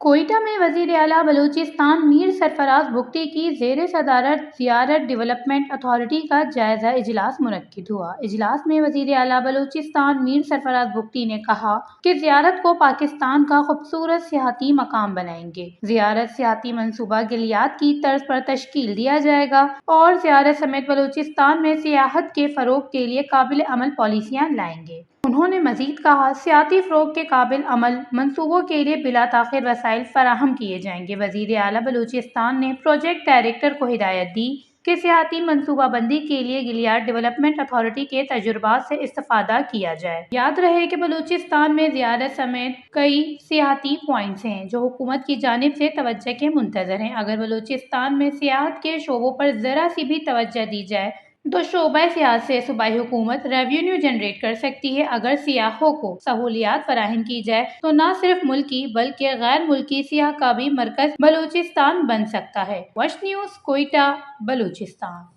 کوئٹہ میں وزیر اعلیٰ بلوچستان میر سرفراز بگٹی کی زیر صدارت زیارت ڈیولپمنٹ اتھارٹی کا جائزہ اجلاس منعقد ہوا۔ اجلاس میں وزیر اعلیٰ بلوچستان میر سرفراز بگٹی نے کہا کہ زیارت کو پاکستان کا خوبصورت سیاحتی مقام بنائیں گے۔ زیارت سیاحتی منصوبہ گلیات کی طرز پر تشکیل دیا جائے گا اور زیارت سمیت بلوچستان میں سیاحت کے فروغ کے لیے قابل عمل پالیسیاں لائیں گے۔ انہوں نے مزید کہا سیاحتی فروغ کے قابل عمل منصوبوں کے لیے بلا تاخیر وسائل فراہم کیے جائیں گے۔ وزیر اعلیٰ بلوچستان نے پروجیکٹ ڈائریکٹر کو ہدایت دی کہ سیاحتی منصوبہ بندی کے لیے گلیات ڈیولپمنٹ اتھارٹی کے تجربات سے استفادہ کیا جائے۔ یاد رہے کہ بلوچستان میں زیارت سمیت کئی سیاحتی پوائنٹس ہیں جو حکومت کی جانب سے توجہ کے منتظر ہیں۔ اگر بلوچستان میں سیاحت کے شعبوں پر ذرا سی بھی توجہ دی جائے تو شعبہ سیاحت سے صوبائی حکومت ریونیو جنریٹ کر سکتی ہے۔ اگر سیاحوں کو سہولیات فراہم کی جائے تو نہ صرف ملکی بلکہ غیر ملکی سیاح کا بھی مرکز بلوچستان بن سکتا ہے۔ وش نیوز، کوئٹہ، بلوچستان۔